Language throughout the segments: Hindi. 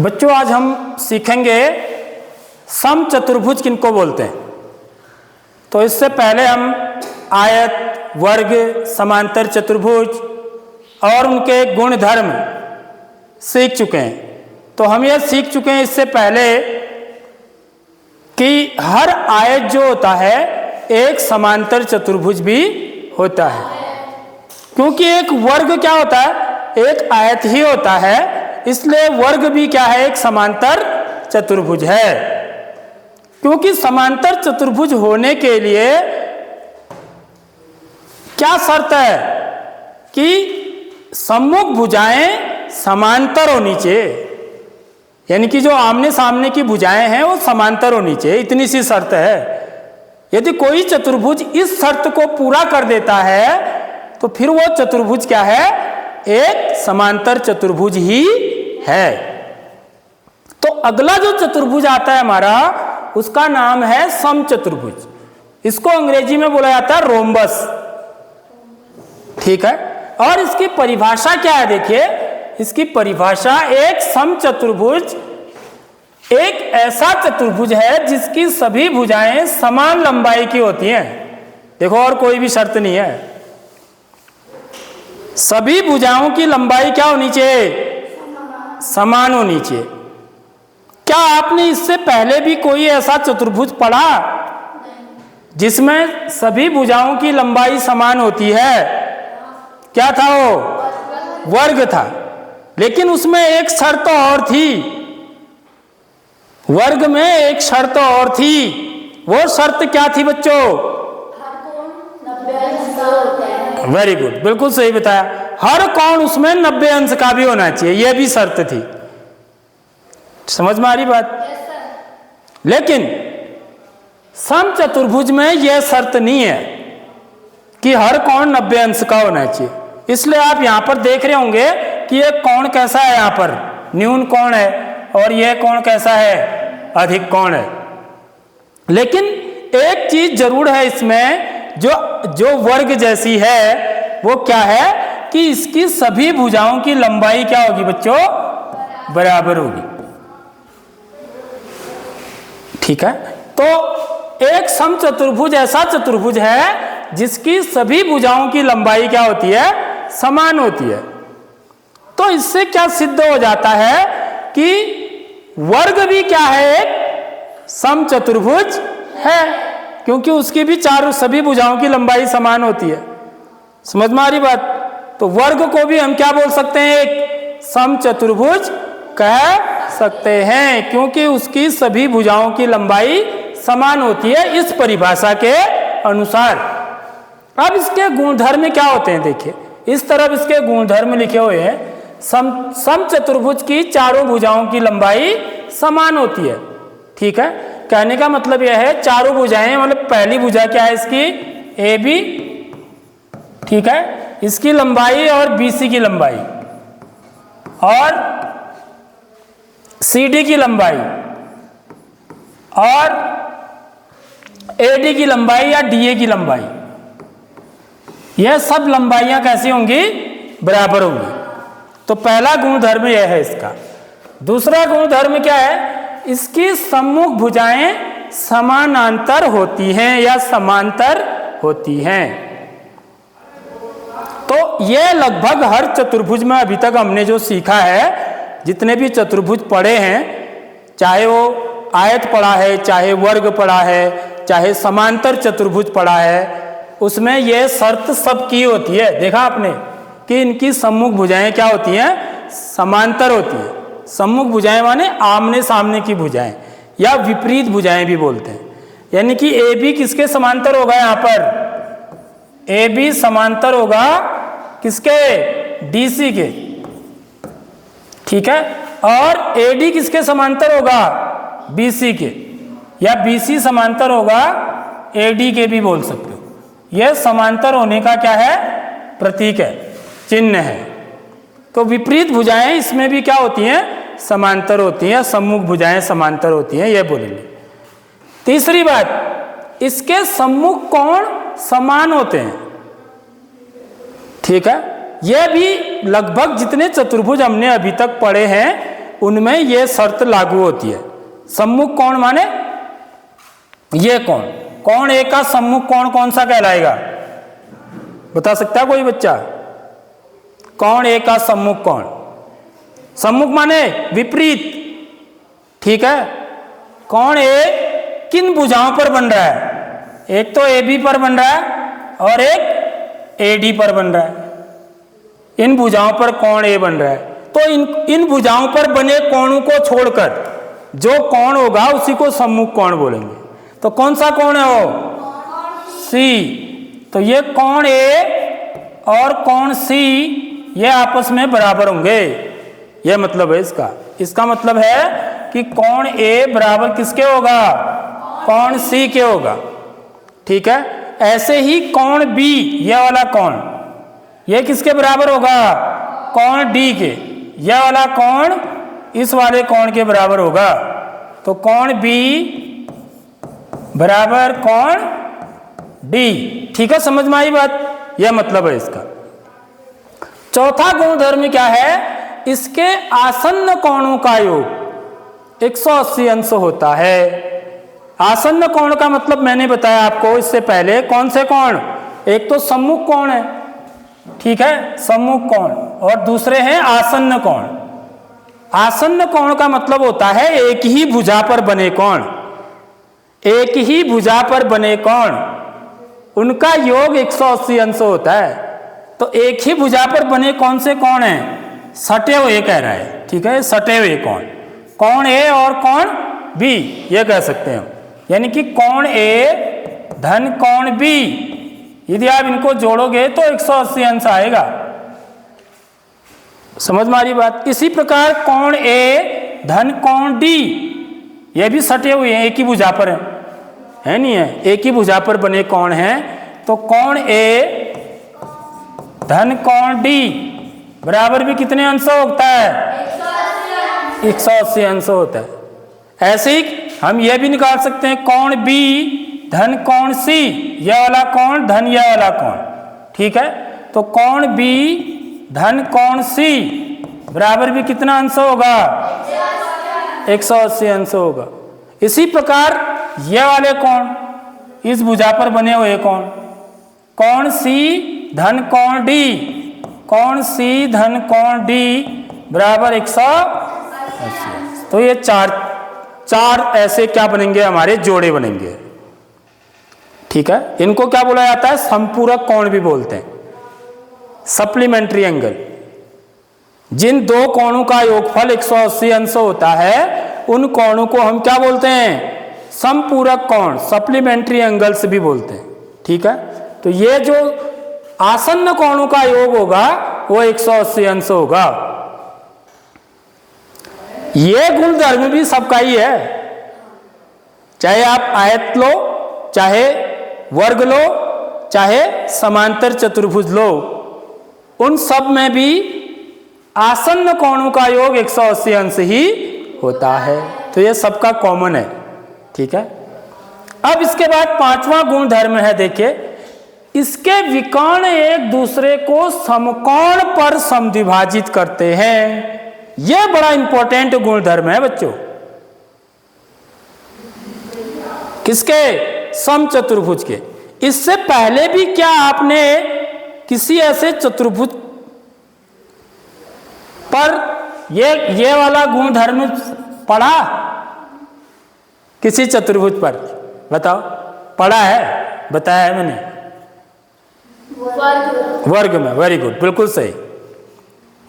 बच्चों आज हम सीखेंगे समचतुर्भुज किनको बोलते हैं। तो इससे पहले हम आयत, वर्ग, समांतर चतुर्भुज और उनके गुण धर्म सीख चुके हैं। तो हम यह सीख चुके हैं इससे पहले कि हर आयत जो होता है एक समांतर चतुर्भुज भी होता है, क्योंकि एक वर्ग क्या होता है, एक आयत ही होता है, इसलिए वर्ग भी क्या है, एक समांतर चतुर्भुज है। क्योंकि समांतर चतुर्भुज होने के लिए क्या शर्त है कि सम्मुख भुजाएं समांतर होनी चाहिए, यानी कि जो आमने सामने की भुजाएं हैं वो समांतर होनी चाहिए, इतनी सी शर्त है। यदि कोई चतुर्भुज इस शर्त को पूरा कर देता है तो फिर वो चतुर्भुज क्या है, एक समांतर चतुर्भुज ही है। तो अगला जो चतुर्भुज आता है हमारा, उसका नाम है समचतुर्भुज। इसको अंग्रेजी में बोला जाता है रोम्बस, ठीक है। और इसकी परिभाषा क्या है, देखिए इसकी परिभाषा, एक समचतुर्भुज एक ऐसा चतुर्भुज है जिसकी सभी भुजाएं समान लंबाई की होती हैं। देखो और कोई भी शर्त नहीं है, सभी भुजाओं की लंबाई क्या होनी चाहिए, समान होनी चाहिए। क्या आपने इससे पहले भी कोई ऐसा चतुर्भुज पढ़ा जिसमें सभी भुजाओं की लंबाई समान होती है? क्या था वो? वर्ग था। लेकिन उसमें एक शर्त और थी, वर्ग में एक शर्त और थी। वो शर्त क्या थी बच्चों? वेरी गुड, बिल्कुल सही बताया। हर कोण उसमें 90 अंश का भी होना चाहिए, यह भी शर्त थी। समझ में आ रही बात? लेकिन समचतुर्भुज में यह शर्त नहीं है कि हर कोण 90 अंश का होना चाहिए। इसलिए आप यहां पर देख रहे होंगे कि यह कोण कैसा है, यहां पर न्यून कोण है और यह कोण कैसा है, अधिक कोण है। लेकिन एक चीज जरूर है इसमें जो वर्ग जैसी है, वो क्या है कि इसकी सभी भुजाओं की लंबाई क्या होगी बच्चों? बराबर होगी, ठीक है। तो एक समचतुर्भुज ऐसा चतुर्भुज है जिसकी सभी भुजाओं की लंबाई क्या होती है, समान होती है। तो इससे क्या सिद्ध हो जाता है कि वर्ग भी क्या है, एक समचतुर्भुज है, क्योंकि उसकी भी सभी भुजाओं की लंबाई समान होती है। समझ में आ रही बात? तो वर्ग को भी हम क्या बोल सकते हैं, एक समचतुर्भुज कह सकते हैं, क्योंकि उसकी सभी भुजाओं की लंबाई समान होती है इस परिभाषा के अनुसार। अब इसके गुणधर्म क्या होते हैं, देखिए इस तरफ इसके गुणधर्म लिखे हुए हैं। समचतुर्भुज की चारों भुजाओं की लंबाई समान होती है, ठीक है। कहने का मतलब यह है चारों भुजाएं, मतलब पहली भुजा क्या है इसकी, ए बी, ठीक है, इसकी लंबाई और बीसी की लंबाई और CD की लंबाई और AD की लंबाई या DA की लंबाई, यह सब लंबाइयां कैसी होंगी, बराबर होंगी। तो पहला गुणधर्म यह है इसका। दूसरा गुणधर्म क्या है, इसकी सम्मुख भुजाएं समानांतर होती हैं या समांतर होती हैं। तो यह लगभग हर चतुर्भुज में अभी तक हमने जो सीखा है, जितने भी चतुर्भुज पढ़े हैं, चाहे वो आयत पढ़ा है, चाहे वर्ग पढ़ा है, चाहे समांतर चतुर्भुज पढ़ा है, उसमें यह शर्त सबकी होती है। देखा आपने कि इनकी सम्मुख भुजाएं क्या होती हैं, समांतर होती है। सम्मुख भुजाएं माने आमने सामने की भुजाएं, या विपरीत भुजाएं भी बोलते हैं। यानी कि AB किसके समांतर होगा, यहां पर AB समांतर होगा किसके, DC के, ठीक है। और AD किसके समांतर होगा, BC के, या BC समांतर होगा AD के भी बोल सकते हो। यह समांतर होने का क्या है, प्रतीक है, चिन्ह है। तो विपरीत भुजाएं इसमें भी क्या होती हैं, समांतर होती हैं, सम्मुख भुजाएं समांतर होती हैं, यह बोलेंगे। तीसरी बात, इसके सम्मुख कोण समान होते हैं, ठीक है। यह भी लगभग जितने चतुर्भुज हमने अभी तक पढ़े हैं उनमें यह शर्त लागू होती है। सम्मुख कोण माने ये कोण, कोण ए का सम्मुख कोण कौन सा कहलाएगा? बता सकता है कोई बच्चा? कोण ए का सम्मुख कोण, सम्मुख माने विपरीत, ठीक है। कोण ए किन भुजाओं पर बन रहा है? एक तो ए बी पर बन रहा है और एक ए डी पर बन रहा है। इन भुजाओं पर कोण ए बन रहा है, तो इन भुजाओं पर बने कोणों को छोड़कर जो कोण होगा उसी को सम्मुख कोण बोलेंगे। तो कौन सा कोण है वो? सी। तो ये कोण ए और कोण सी ये आपस में बराबर होंगे, यह मतलब है इसका। इसका मतलब है कि कोण ए बराबर किसके होगा? कोण सी के होगा, ठीक है। ऐसे ही कोण बी, यह वाला कोण, यह किसके बराबर होगा? कोण डी के। यह वाला कोण इस वाले कोण के बराबर होगा। तो कोण बी बराबर कोण डी, ठीक है। समझ में आई बात? यह मतलब है इसका। चौथा गुणधर्म क्या है? इसके आसन्न कोणों का योग 180 अंश होता है। आसन्न कोण का मतलब मैंने बताया आपको इससे पहले, कौन से कोण? एक तो सम्मुख कोण है, ठीक है, सम्मुख कोण, और दूसरे हैं आसन्न कोण। आसन्न कोण का मतलब होता है एक ही भुजा पर बने कोण, एक ही भुजा पर बने कोण, उनका योग 180 अंश होता है। तो एक ही भुजा पर बने कौन से कोण हैं? सटे हुए कह रहा है, ठीक है, सटे हुए कोण, कोण ए और कोण बी, ये कह सकते हैं। यानी कि कोण ए धन कोण बी, यदि आप इनको जोड़ोगे तो 180 अंश आएगा। समझ में आ रही बात? इसी प्रकार कोण ए धन कोण डी, ये भी सटे हुए हैं, एक ही भुजा पर है नहीं है, एक ही भुजा पर बने कोण हैं। तो कोण ए धन कोण डी बराबर भी कितने अंश होता है? 180 अंश होता है। ऐसे ही हम यह भी निकाल सकते हैं कोण बी धन कोण सी, यह वाला कोण धन यह वाला कोण, ठीक है। तो कोण बी धन कोण सी बराबर भी कितना अंश होगा? 180 अंश होगा। इसी प्रकार यह वाले कोण, इस भुजा पर बने हुए कोण, कोण सी धन कोण डी, कोण सी धन कोण डी बराबर 180। तो ये चार ऐसे क्या बनेंगे? हमारे जोड़े बनेंगे, ठीक है। इनको क्या बोला जाता है? संपूरक कोण भी बोलते हैं, सप्लीमेंट्री एंगल। जिन दो कोणों का योगफल 180 अंश होता है उन कोणों को हम क्या बोलते हैं? संपूरक कोण, सप्लीमेंट्री एंगल्स भी बोलते हैं, ठीक है। तो ये जो आसन्न कोणों का योग होगा वो 180 अंश होगा। ये गुणधर्म भी सबका ही है, चाहे आप आयत लो, चाहे वर्ग लो, चाहे समांतर चतुर्भुज लो, उन सब में भी आसन्न कोणों का योग 180 अंश ही होता है। तो ये सबका कॉमन है, ठीक है। अब इसके बाद पांचवा गुणधर्म है, देखिए, इसके विकर्ण एक दूसरे को समकोण पर समद्विभाजित करते हैं। यह बड़ा इंपॉर्टेंट गुणधर्म है बच्चों। किसके? समचतुर्भुज के। इससे पहले भी क्या आपने किसी ऐसे चतुर्भुज पर ये वाला गुणधर्म पढ़ा? किसी चतुर्भुज पर बताओ, पढ़ा है? बताया है मैंने? वर्ग में। वेरी गुड, बिल्कुल सही।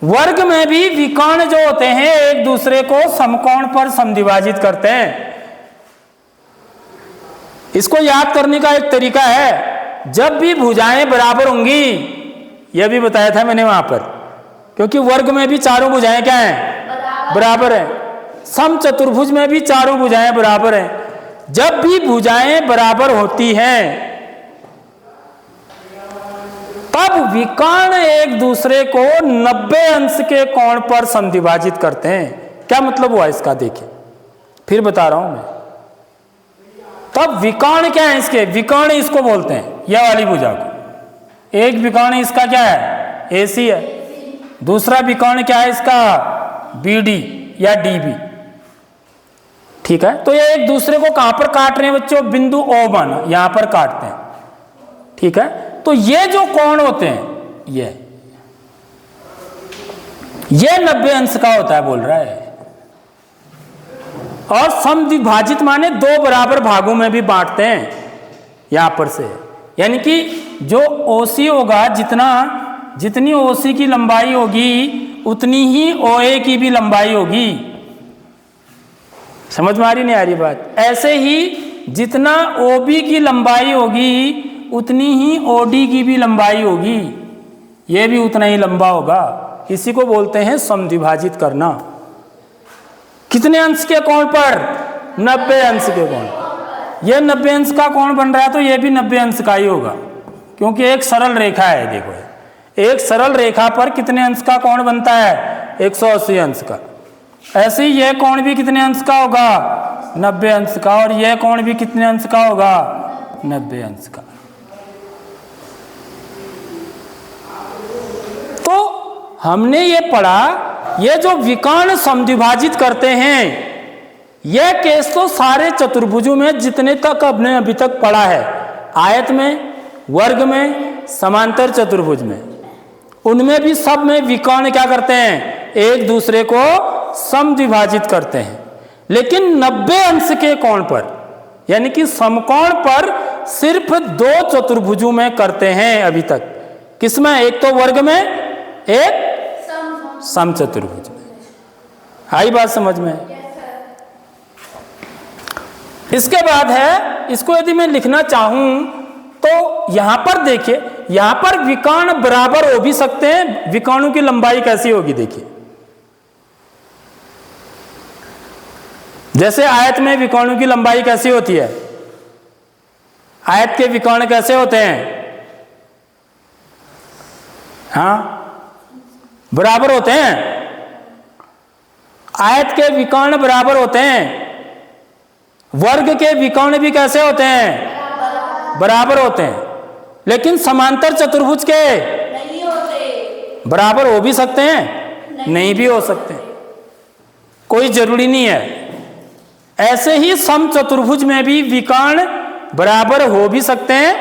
वर्ग में भी विकर्ण जो होते हैं एक दूसरे को समकोण पर समद्विभाजित करते हैं। इसको याद करने का एक तरीका है, जब भी भुजाएं बराबर होंगी, यह भी बताया था मैंने वहां पर, क्योंकि वर्ग में भी चारों भुजाएं क्या हैं? बराबर है। समचतुर्भुज में भी चारों भुजाएं बराबर हैं। जब भी भुजाएं बराबर होती हैं तब विकर्ण एक दूसरे को 90 अंश के कोण पर समद्विभाजित करते हैं। क्या मतलब हुआ इसका? देखिए, फिर बता रहा हूं मैं। तब विकर्ण क्या है इसके? विकर्ण इसको बोलते हैं, यह वाली भुजा को। एक विकर्ण इसका क्या है? AC है। दूसरा विकर्ण क्या है इसका, BD या DB। ठीक है, तो ये एक दूसरे को कहां पर काट रहे हैं बच्चों, बिंदु O1 यहां पर काटते हैं। ठीक है, तो ये जो कोण होते हैं ये 90 अंश का होता है बोल रहा है। और समद्विभाजित माने दो बराबर भागों में भी बांटते हैं यहां पर से, यानी कि जो OC होगा, जितनी OC की लंबाई होगी उतनी ही OA की भी लंबाई होगी। समझ में आ रही नहीं आ रही बात। ऐसे ही जितना OB की लंबाई होगी उतनी ही OD की भी लंबाई होगी, ये भी उतना ही लंबा होगा। इसी को बोलते हैं समद्विभाजित करना। कितने अंश के कोण पर, 90 अंश के कोण। ये 90 अंश का कोण बन रहा है तो ये भी 90 अंश का ही होगा, क्योंकि एक सरल रेखा है। देखो, एक सरल रेखा पर कितने अंश का कोण बनता है, 180 अंश का। ऐसे ही यह कोण भी कितने अंश का होगा, 90 अंश का। और यह कोण भी कितने अंश का होगा, 90 अंश का। तो हमने ये पढ़ा, ये जो विकर्ण समद्विभाजित करते हैं, यह केस तो सारे चतुर्भुजों में जितने तक हमने अभी तक पढ़ा है, आयत में, वर्ग में, समांतर चतुर्भुज में, उनमें भी सब में विकर्ण क्या करते हैं, एक दूसरे को समद्विभाजित करते हैं। लेकिन 90 अंश के कोण पर, यानी कि समकोण पर सिर्फ दो चतुर्भुजों में करते हैं अभी तक। किसमें, एक तो वर्ग में, एक समचतुर्भुज में। आई बात समझ में। इसके बाद है, इसको यदि मैं लिखना चाहूं तो यहां पर देखिए, यहां पर विकर्ण बराबर हो भी सकते हैं। विकर्णों की लंबाई कैसी होगी देखिए, जैसे आयत में विकर्णों की लंबाई कैसी होती है, आयत के विकर्ण कैसे होते हैं, हाँ बराबर होते हैं। आयत के विकर्ण बराबर होते हैं। वर्ग के विकर्ण भी कैसे होते हैं, बराबर होते हैं। लेकिन समांतर चतुर्भुज के नहीं होते, बराबर हो भी सकते हैं, नहीं भी हो सकते, कोई जरूरी नहीं है। ऐसे ही समचतुर्भुज में भी विकर्ण बराबर हो भी सकते हैं,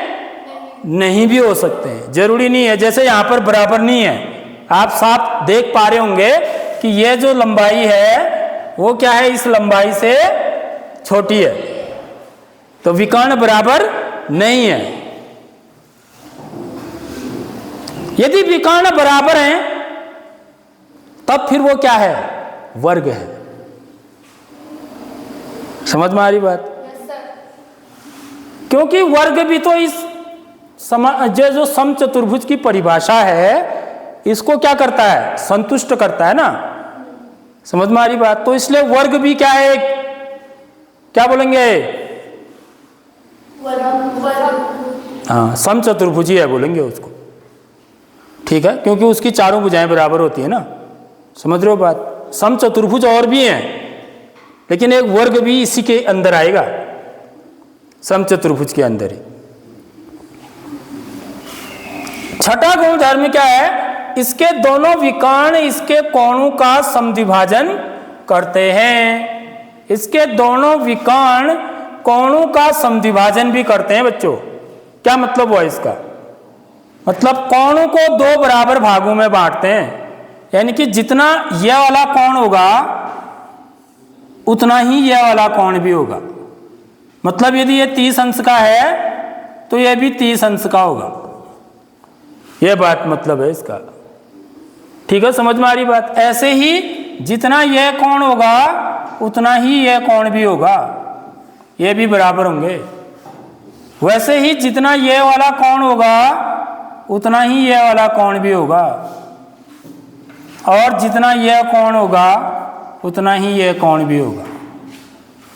नहीं भी हो सकते हैं, जरूरी नहीं है। जैसे यहां पर बराबर नहीं है, आप साफ देख पा रहे होंगे कि ये जो लंबाई है वो क्या है, इस लंबाई से छोटी है, तो विकर्ण बराबर नहीं है। यदि विकर्ण बराबर हैं तब फिर वो क्या है, वर्ग है। समझ में आ रही बात। क्योंकि वर्ग भी तो इस जो समचतुर्भुज की परिभाषा है इसको क्या करता है, संतुष्ट करता है ना। समझ में आ रही बात। तो इसलिए वर्ग भी क्या है, क्या बोलेंगे, हाँ समचतुर्भुजी है बोलेंगे उसको। ठीक है, क्योंकि उसकी चारों भुजाएं बराबर होती है ना। समझ रहे हो बात। समचतुर्भुज और भी हैं, लेकिन एक वर्ग भी इसी के अंदर आएगा, समचतुर्भुज के अंदर ही। छठा गुणधर्म क्या है, इसके दोनों विकर्ण इसके कोणों का समद्विभाजन करते हैं। इसके दोनों विकर्ण कोणों का समद्विभाजन भी करते हैं बच्चों। क्या मतलब हुआ इसका, मतलब कोणों को दो बराबर भागों में बांटते हैं, यानी कि जितना यह वाला कोण होगा उतना ही यह वाला कोण भी होगा। मतलब यदि ये 30 अंश का है तो यह भी 30 अंश का होगा। यह बात मतलब है इसका। ठीक है, समझ में आ रही बात। ऐसे ही जितना यह कोण होगा उतना ही यह कोण भी होगा, ये भी बराबर होंगे। वैसे ही जितना यह वाला कोण होगा उतना ही यह वाला कोण भी होगा, और जितना यह कोण होगा उतना ही यह कोण भी होगा।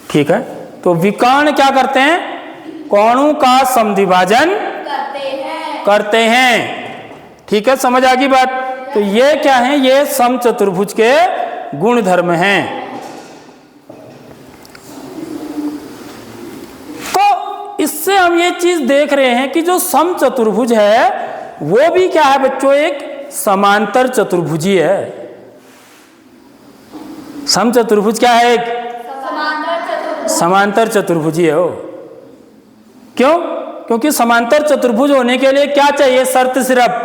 ठीक है, तो विकर्ण क्या करते हैं, कोणों का समद्विभाजन करते हैं। ठीक है, समझ आ गई बात। तो ये क्या है, ये समचतुर्भुज के गुण धर्म हैं। तो इससे हम ये चीज देख रहे हैं कि जो समचतुर्भुज है वो भी क्या है बच्चों, एक समांतर चतुर्भुजी है। समचतुर्भुज क्या है? एक समांतर चतुर्भुजी है वो। क्यों? क्योंकि समांतर चतुर्भुज होने के लिए क्या चाहिए? शर्त सिर्फ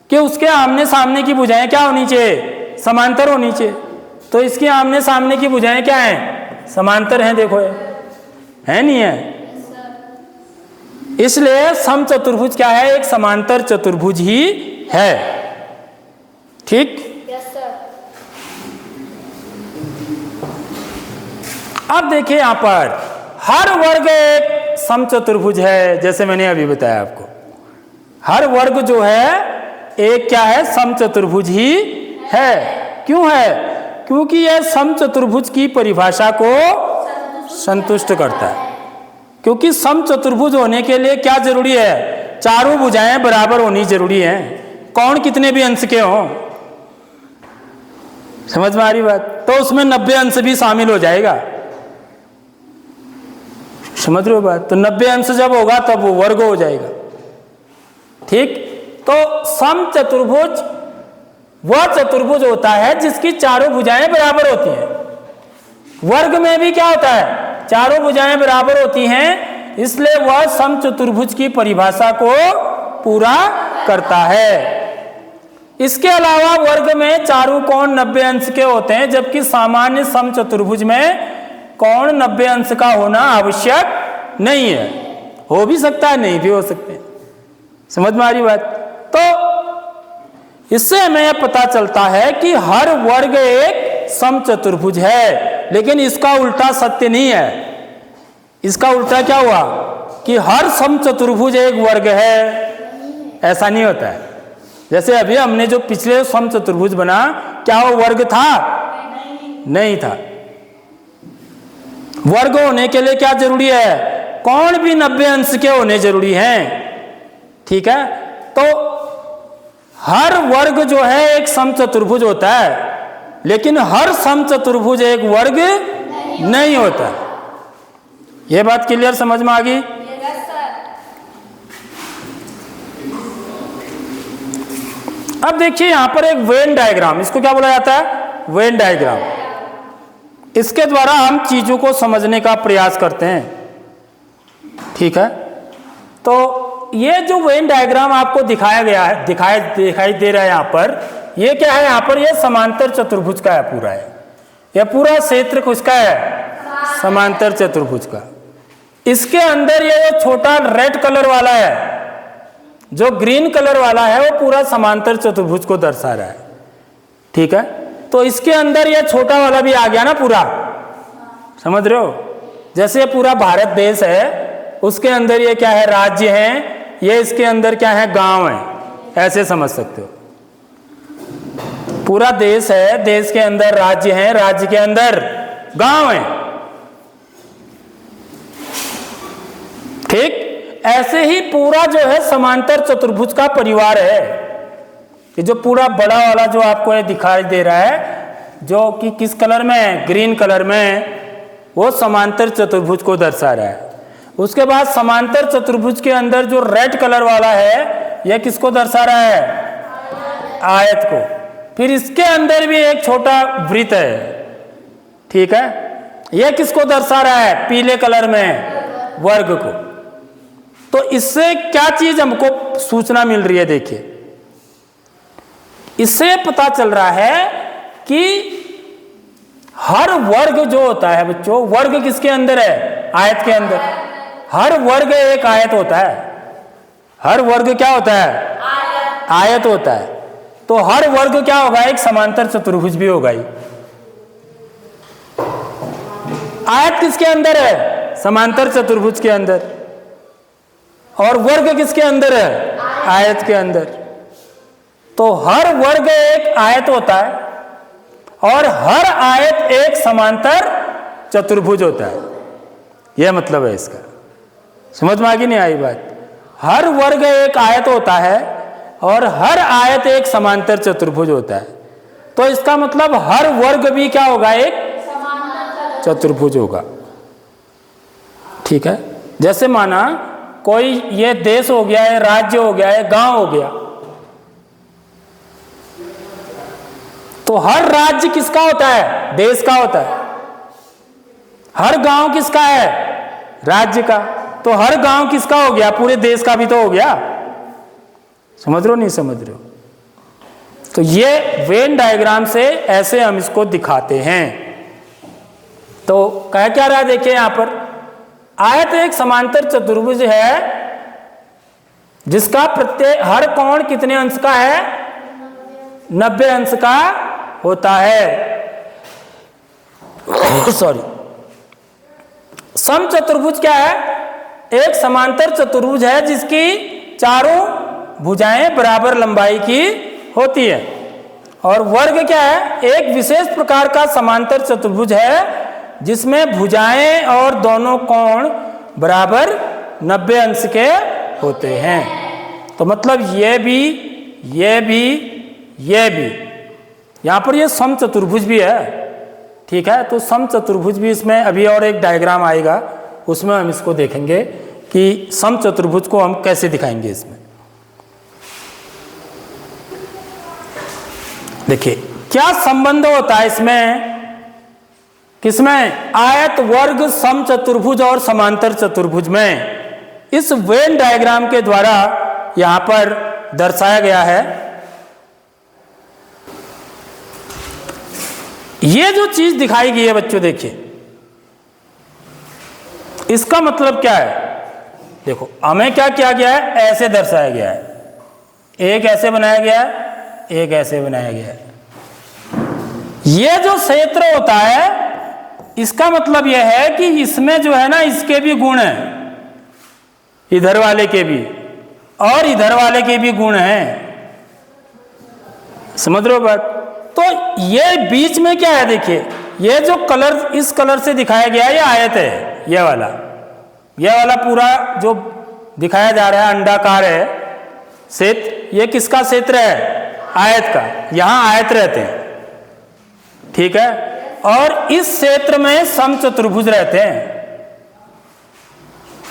कि उसके आमने सामने की भुजाएं क्या होनी चाहिए? समांतर होनी चाहिए। तो इसकी आमने सामने की भुजाएं क्या हैं? समांतर हैं। देखो है नहीं है? इसलिए समचतुर्भुज क्या है? एक समांतर चतुर्भुज ही है। ठीक। अब देखिए यहां पर हर वर्ग एक समचतुर्भुज है। जैसे मैंने अभी बताया आपको, हर वर्ग जो है एक क्या है? समचतुर्भुज ही है। क्यों है? क्योंकि यह समचतुर्भुज की परिभाषा को संतुष्ट करता है। क्योंकि समचतुर्भुज होने के लिए क्या जरूरी है? चारों भुजाएं बराबर होनी जरूरी है। कौन कितने भी अंश के हों। समझ में आ रही बात? तो उसमें 90 अंश भी शामिल हो जाएगा। समझ रहे हो बात? तो 90 अंश जब होगा तब वो वर्ग हो जाएगा। ठीक। तो समचतुर्भुज वह चतुर्भुज होता है जिसकी चारों भुजाएं बराबर होती हैं। वर्ग में भी क्या होता है? चारों भुजाएं बराबर होती हैं, इसलिए वह समचतुर्भुज की परिभाषा को पूरा करता है। इसके अलावा वर्ग में चारों कोण 90 अंश के होते हैं, जबकि सामान्य समचतुर्भुज में कोण 90 अंश का होना आवश्यक नहीं है। हो भी सकता है, नहीं भी हो सकते। समझ में आ रही बात? तो इससे हमें यह पता चलता है कि हर वर्ग एक समचतुर्भुज है, लेकिन इसका उल्टा सत्य नहीं है। इसका उल्टा क्या हुआ कि हर समचतुर्भुज एक वर्ग है, ऐसा नहीं होता है। जैसे अभी हमने जो पिछले समचतुर्भुज बना, क्या वो वर्ग था? नहीं था। वर्ग होने के लिए क्या जरूरी है? कोण भी 90 अंश के होने जरूरी हैं। ठीक है। तो हर वर्ग जो है एक समचतुर्भुज होता है, लेकिन हर समचतुर्भुज एक वर्ग नहीं होता। यह बात क्लियर समझ में आ गई? अब देखिए यहां पर एक वेन डायग्राम, इसको क्या बोला जाता है? Venn diagram. इसके द्वारा हम चीजों को समझने का प्रयास करते हैं। ठीक है। तो ये जो वेन डायग्राम आपको दिखाया गया है, दिखाई दे रहा है यहां पर, ये क्या है? यहां पर ये समांतर चतुर्भुज का है पूरा है। यह पूरा क्षेत्र किसका है? समांतर चतुर्भुज का। इसके अंदर ये जो छोटा रेड कलर वाला है, जो ग्रीन कलर वाला है, वो पूरा समांतर चतुर्भुज को दर्शा रहा है। ठीक है। तो इसके अंदर ये छोटा वाला भी आ गया ना पूरा। समझ रहे हो? जैसे पूरा भारत देश है, उसके अंदर ये क्या है? राज्य है। ये इसके अंदर क्या है? गांव है। ऐसे समझ सकते हो। पूरा देश है, देश के अंदर राज्य है, राज्य के अंदर गांव है। ठीक। ऐसे ही पूरा जो है समांतर चतुर्भुज का परिवार है। ये जो पूरा बड़ा वाला जो आपको ये दिखाई दे रहा है, जो कि किस कलर में है? ग्रीन कलर में, वो समांतर चतुर्भुज को दर्शा रहा है। उसके बाद समांतर चतुर्भुज के अंदर जो रेड कलर वाला है, यह किसको दर्शा रहा है? आयत को। फिर इसके अंदर भी एक छोटा वृत्त है। ठीक है। यह किसको दर्शा रहा है? पीले कलर में, वर्ग को। तो इससे क्या चीज हमको सूचना मिल रही है? देखिए, इससे पता चल रहा है कि हर वर्ग जो होता है बच्चों, वर्ग किसके अंदर है? आयत के अंदर। हर वर्ग एक आयत होता है। हर वर्ग क्या होता है? आयत होता है। तो हर वर्ग क्या होगा? एक समांतर चतुर्भुज भी होगा ही। आयत किसके अंदर है? समांतर चतुर्भुज के अंदर। और वर्ग किसके अंदर है? आयत के अंदर। तो हर वर्ग एक आयत होता है और हर आयत एक समांतर चतुर्भुज होता है। यह मतलब है इसका। समझ में आ गई नहीं आई बात? हर वर्ग एक आयत होता है और हर आयत एक समांतर चतुर्भुज होता है। तो इसका मतलब हर वर्ग भी क्या होगा? एक चतुर्भुज होगा। ठीक है। जैसे माना कोई ये देश हो गया है, राज्य हो गया है, गांव हो गया। तो हर राज्य किसका होता है? देश का होता है। हर गांव किसका है? राज्य का। तो हर गांव किसका हो गया? पूरे देश का भी तो हो गया। समझ रहे हो नहीं समझ रहे हो? तो ये वेन डायग्राम से ऐसे हम इसको दिखाते हैं। तो कह क्या रहा है देखिए यहां पर, आयत एक समांतर चतुर्भुज है जिसका प्रत्येक हर कोण कितने अंश का है? 90 अंश का होता है। सॉरी, समचतुर्भुज क्या है? एक समांतर चतुर्भुज है जिसकी चारों भुजाएं बराबर लंबाई की होती है। और वर्ग क्या है? एक विशेष प्रकार का समांतर चतुर्भुज है जिसमें भुजाएं और दोनों कोण बराबर 90 अंश के होते हैं। तो मतलब ये भी, यहां पर ये समचतुर्भुज भी है। ठीक है, तो समचतुर्भुज भी इसमें अभी और एक डायग्राम आएगा, उसमें हम इसको देखेंगे कि समचतुर्भुज को हम कैसे दिखाएंगे। इसमें देखिए क्या संबंध होता है इसमें, किसमें? आयत, वर्ग, समचतुर्भुज और समांतर चतुर्भुज में इस वेन डायग्राम के द्वारा यहां पर दर्शाया गया है। ये जो चीज दिखाई गई है बच्चों, देखिए इसका मतलब क्या है? देखो हमें क्या किया गया है? ऐसे दर्शाया गया है। एक ऐसे बनाया गया है, एक ऐसे बनाया गया है। ये जो क्षेत्र होता है इसका मतलब यह है कि इसमें जो है ना, इसके भी गुण हैं, इधर वाले के भी और इधर वाले के भी गुण हैं। समझ रहे हो बात? तो ये बीच में क्या है? देखिए ये जो कलर, इस कलर से दिखाया गया है, ये आयत है। ये वाला पूरा जो दिखाया जा रहा है अंडाकार है क्षेत्र, ये किसका क्षेत्र है? आयत का। यहां आयत रहते हैं, ठीक है, और इस क्षेत्र में समचतुर्भुज रहते हैं।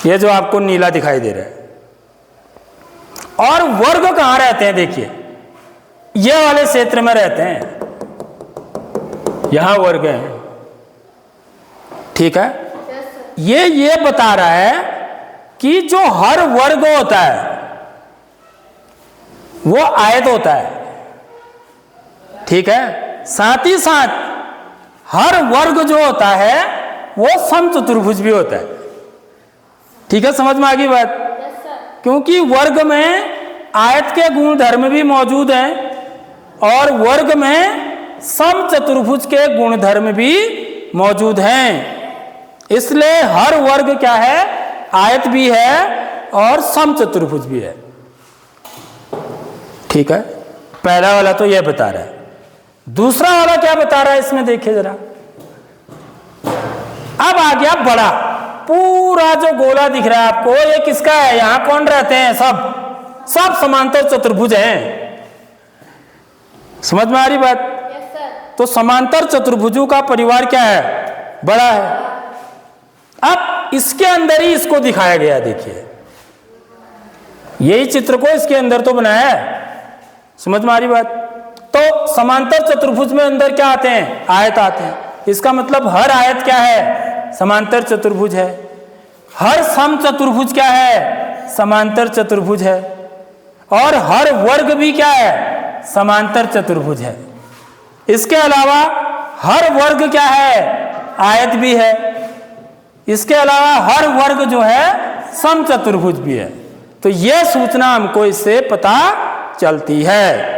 ये जो आपको नीला दिखाई दे रहा है। और वर्ग कहां रहते हैं? देखिए ये वाले क्षेत्र में रहते हैं, यहां वर्ग है। ठीक है, ये बता रहा है कि जो हर वर्ग होता है वो आयत होता है। ठीक है, साथ ही साथ हर वर्ग जो होता है वो समचतुर्भुज भी होता है। ठीक है, समझ में आ गई बात? क्योंकि वर्ग में आयत के गुण धर्म भी मौजूद हैं और वर्ग में समचतुर्भुज के गुण धर्म भी मौजूद हैं। इसलिए हर वर्ग क्या है? आयत भी है और समचतुर्भुज भी है। ठीक है, पहला वाला तो यह बता रहा है। दूसरा वाला क्या बता रहा है इसमें देखिए जरा। अब आ गया बड़ा, पूरा जो गोला दिख रहा है आपको, ये किसका है? यहां कौन रहते हैं? सब समांतर चतुर्भुज हैं। समझ में आ रही बात? तो समांतर चतुर्भुजों का परिवार क्या है? बड़ा है। अब इसके अंदर ही इसको दिखाया गया। देखिए यही चित्र को इसके अंदर तो बनाया है। समझ में आ रही बात? तो समांतर चतुर्भुज में अंदर क्या आते हैं? आयत आते हैं। इसका मतलब हर आयत क्या है? समांतर चतुर्भुज है। हर समचतुर्भुज क्या है? समांतर चतुर्भुज है। और हर वर्ग भी क्या है? समांतर चतुर्भुज है। इसके अलावा हर वर्ग क्या है? आयत भी है। इसके अलावा हर वर्ग जो है समचतुर्भुज भी है। तो यह सूचना हमको इससे पता चलती है।